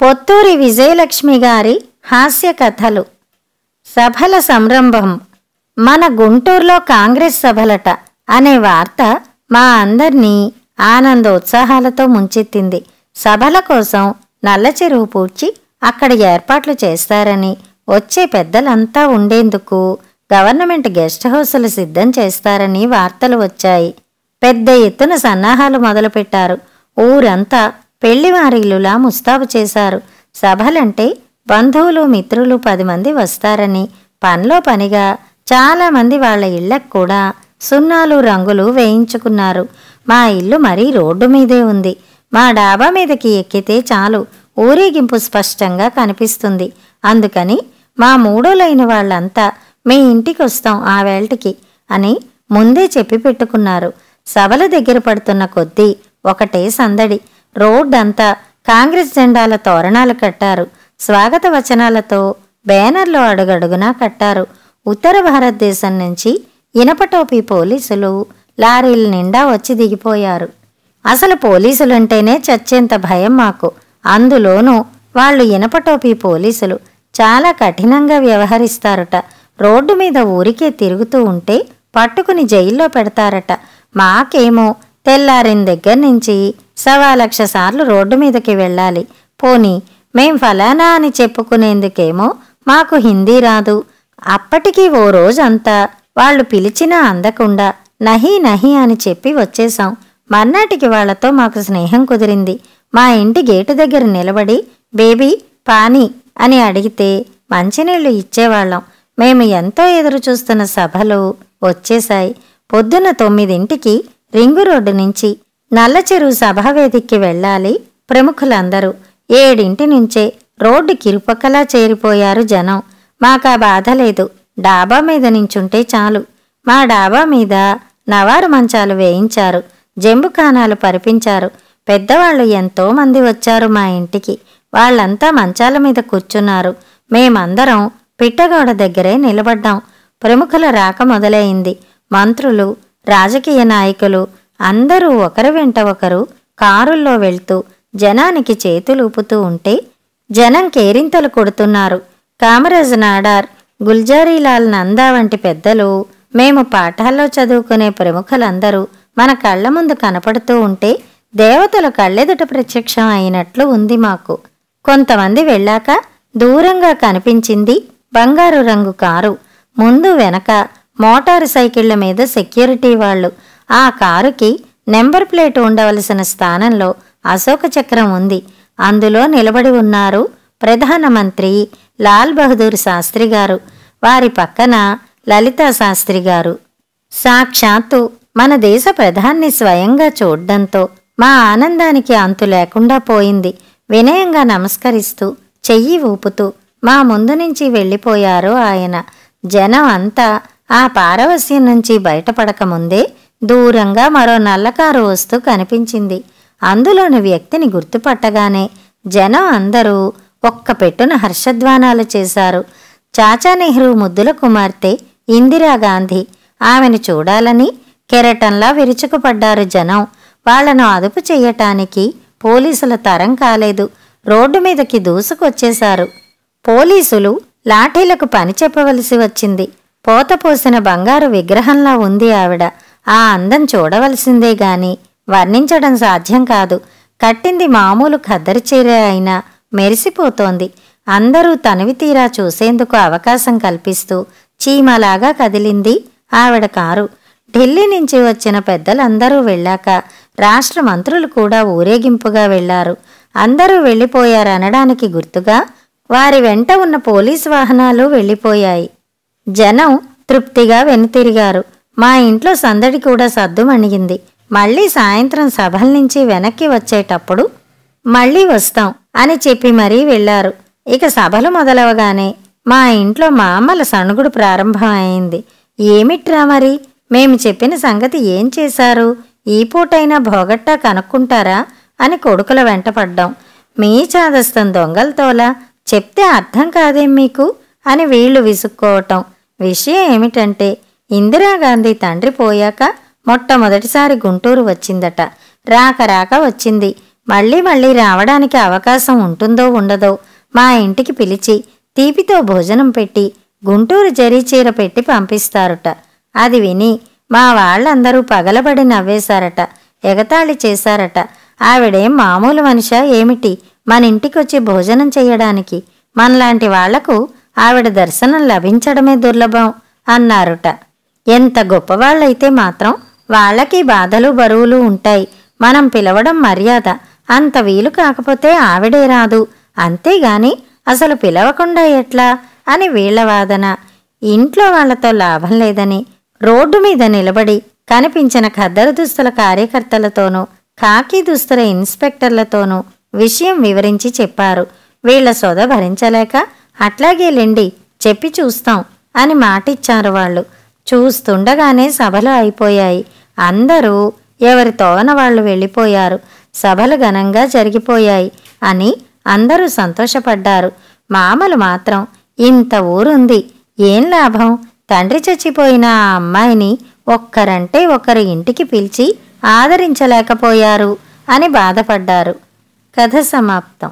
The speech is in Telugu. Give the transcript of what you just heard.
పొత్తూరి విజయలక్ష్మి గారి హాస్య కథలు. సభల సంరంభం. మన గుంటూరులో కాంగ్రెస్ సభలట అనే వార్త మా అందర్నీ ఆనందోత్సాహాలతో ముంచెత్తింది. సభల కోసం నల్ల చెరువు పూడ్చి అక్కడ ఏర్పాట్లు చేస్తారని, వచ్చే పెద్దలంతా ఉండేందుకు గవర్నమెంట్ గెస్ట్ హౌసులు సిద్ధం చేస్తారని వార్తలు వచ్చాయి. పెద్ద ఎత్తున సన్నాహాలు మొదలుపెట్టారు. ఊరంతా పెళ్లివారీలులా ముస్తాబు చేశారు. సభలంటే బంధువులు మిత్రులు 10 మంది వస్తారని, పనిలో పనిగా చాలామంది వాళ్ల ఇళ్లకు కూడా సున్నాలు రంగులు వేయించుకున్నారు. మా ఇల్లు మరీ రోడ్డు మీదే ఉంది. మా డాబా మీదకి ఎక్కితే చాలు ఊరేగింపు స్పష్టంగా కనిపిస్తుంది. అందుకని మా మూడోలైన వాళ్ళంతా మీ ఇంటికొస్తాం ఆ వేళటికి అని ముందే చెప్పి పెట్టుకున్నారు. సభల దగ్గర పడుతున్న కొద్దీ ఒకటే సందడి. రోడ్డంతా కాంగ్రెస్ జెండాల తోరణాలు కట్టారు. స్వాగత వచనాలతో బ్యానర్లు అడుగడుగునా కట్టారు. ఉత్తర భారతదేశం నుంచి ఇనపటోపీ పోలీసులు లారీల నిండా వచ్చి దిగిపోయారు. అసలు పోలీసులంటేనే చచ్చేంత భయం మాకు. అందులోనూ వాళ్ళు ఇనపటోపీ పోలీసులు చాలా కఠినంగా వ్యవహరిస్తారట. రోడ్డు మీద ఊరికే తిరుగుతూ ఉంటే పట్టుకుని జైల్లో పెడతారట. మాకేమో తెల్లారిన దగ్గర నుంచి 1,00,000 సార్లు రోడ్డు మీదకి వెళ్ళాలి. పోనీ మేం ఫలానా అని చెప్పుకునేందుకేమో మాకు హిందీ రాదు. అప్పటికీ ఓ రోజంతా వాళ్ళు పిలిచినా అందకుండా నహీ నహీ అని చెప్పి వచ్చేశాం. మర్నాటికి వాళ్లతో మాకు స్నేహం కుదిరింది. మా ఇంటి గేటు దగ్గర నిలబడి బేబీ పానీ అని అడిగితే మంచినీళ్లు ఇచ్చేవాళ్లం. మేము ఎంతో ఎదురు చూస్తున్న సభలు వచ్చేశాయి. పొద్దున్న 9ంటికి రింగు రోడ్డు నుంచి నల్ల చెరువు సభావేదికకి వెళ్ళాలి ప్రముఖులందరూ. 7 నుంచే రోడ్డు కిరుపక్కలా చేరిపోయారు జనం. మాకా బాధ లేదు. డాబా మీద నించుంటే చాలు. మా డాబా మీద నవారు మంచాలు వేయించారు. జంబుకానాలు పరిపించారు. పెద్దవాళ్లు ఎంతో మంది వచ్చారు మా ఇంటికి. వాళ్లంతా మంచాల మీద కూర్చున్నారు. మేమందరం పిట్టగోడ దగ్గరే నిలబడ్డాం. ప్రముఖుల రాక మొదలైంది. మంత్రులు, రాజకీయ నాయకులు అందరూ ఒకరి వెంట ఒకరు కారుల్లో వెళ్తూ జనానికి చేతులూపుతూ ఉంటే జనం కేరింతలు కొడుతున్నారు. కామరాజ్ నాడార్, గుల్జారీలాల్ నందా వంటి పెద్దలు, మేము పాఠాల్లో చదువుకునే ప్రముఖులందరూ మన కళ్ల ముందు కనపడుతూ ఉంటే దేవతలు కళ్ళెదుట ప్రత్యక్షం అయినట్లు ఉంది మాకు. కొంతమంది వెళ్ళాక దూరంగా కనిపించింది బంగారు రంగు కారు. ముందు వెనక మోటారు సైకిళ్ల మీద సెక్యూరిటీ వాళ్ళు. ఆ కారుకి నెంబర్ ప్లేట్ ఉండవలసిన స్థానంలో అశోక చక్రం ఉంది. అందులో నిలబడి ఉన్నారు ప్రధానమంత్రి లాల్ బహదూర్ శాస్త్రి గారు. వారి పక్కన లలితా శాస్త్రి గారు. సాక్షాత్తు మన దేశ ప్రధాన్ని స్వయంగా చూడ్డంతో మా ఆనందానికి అంతు లేకుండా పోయింది. వినయంగా నమస్కరిస్తూ చెయ్యి ఊపుతూ మా ముందు నుంచి వెళ్ళిపోయారు ఆయన. జనం అంతా ఆ పారవస్యం నుంచి బయటపడకముందే దూరంగా మరో నల్లకారు వస్తూ కనిపించింది. అందులోని వ్యక్తిని గుర్తుపట్టగానే జనం అందరూ ఒక్క పెట్టున హర్షధ్వానాలు చేశారు. చాచా నెహ్రూ ముద్దుల కుమార్తె ఇందిరాగాంధీ. ఆమెను చూడాలని కెరటంలా విరుచుకుపడ్డారు జనం. వాళ్లను అదుపు చెయ్యటానికి పోలీసుల తరం కాలేదు. రోడ్డు మీదకి దూసుకొచ్చేశారు. పోలీసులు లాఠీలకు పని చెప్పవలసి వచ్చింది. పోతపోసిన బంగారు విగ్రహంలా ఉంది ఆవిడ. ఆ అందం చూడవలసిందే గాని వర్ణించడం సాధ్యం కాదు. కట్టింది మామూలు ఖద్దరు చీర అయినా మెరిసిపోతోంది. అందరూ తనివి తీరా చూసేందుకు అవకాశం కల్పిస్తూ చీమలాగా కదిలింది ఆవిడ కారు. ఢిల్లీ నుంచి వచ్చిన పెద్దలందరూ వెళ్ళాక రాష్ట్ర మంత్రులు కూడా ఊరేగింపుగా వెళ్లారు. అందరూ వెళ్ళిపోయారనడానికి గుర్తుగా వారి వెంట ఉన్న పోలీసు వాహనాలు వెళ్ళిపోయాయి. జనం తృప్తిగా వెనుతిరిగారు. మా ఇంట్లో సందడి కూడా సద్దుమణిగింది. మళ్లీ సాయంత్రం సభల నుంచి వెనక్కి వచ్చేటప్పుడు మళ్లీ వస్తాం అని చెప్పి మరీ వెళ్లారు. ఇక సభలు మొదలవగానే మా ఇంట్లో మా అమ్మల సణుగుడు ప్రారంభం అయింది. ఏమిట్రా మరి, మేము చెప్పిన సంగతి ఏం చేశారు? ఈ పూటైనా భోగట్టా కనుక్కుంటారా అని కొడుకుల వెంటపడ్డాం. మీ చాదస్తం దొంగలతోలా, చెప్తే అర్థం కాదేం మీకు అని వీళ్లు విసుక్కోవటం. విషయం ఏమిటంటే ఇందిరాగాంధీ తండ్రి పోయాక మొట్టమొదటిసారి గుంటూరు వచ్చిందట. రాక రాక వచ్చింది. మళ్ళీ మళ్ళీ రావడానికి అవకాశం ఉంటుందో ఉండదో మా ఇంటికి పిలిచి తీపితో భోజనం పెట్టి గుంటూరు జరీచీర పెట్టి పంపిస్తారుట. అది విని మా వాళ్ళందరూ పగలబడి నవ్వేశారట, ఎగతాళి చేశారట. ఆవిడేం మామూలు మనిషా ఏమిటి మన ఇంటికొచ్చి భోజనం చెయ్యడానికి? మనలాంటి వాళ్లకు ఆవిడ దర్శనం లభించడమే దుర్లభం అన్నారుట. ఎంత గొప్పవాళ్ళైతే మాత్రం వాళ్ళకి బాధలు బరువులు ఉంటాయి. మనం పిలవడం మర్యాద. అంత వీలు కాకపోతే ఆవిడే రాదు. అంతేగాని అసలు పిలవకుండా ఎట్లా అని వీళ్ల వాదన. ఇంట్లో వాళ్లతో లాభం లేదని రోడ్డు మీద నిలబడి కనిపించిన ఖద్దరు దుస్తుల కార్యకర్తలతోనూ ఖాకీ దుస్తుల ఇన్స్పెక్టర్లతోనూ విషయం వివరించి చెప్పారు. వీళ్ల సొద భరించలేక అట్లాగేలెండి చెప్పి చూస్తాం అని మాటిచ్చారు వాళ్ళు. చూస్తుండగానే సభలు అయిపోయాయి. అందరూ ఎవరి తోవన వాళ్ళు వెళ్ళిపోయారు. సభలు ఘనంగా జరిగిపోయాయి అని అందరూ సంతోషపడ్డారు. మామలు మాత్రం ఇంత ఊరుంది, ఏం లాభం? తండ్రి చచ్చిపోయిన ఆ అమ్మాయిని ఒక్కరంటే ఒకరు ఇంటికి పిలిచి ఆదరించలేకపోయారు అని బాధపడ్డారు. కథ సమాప్తం.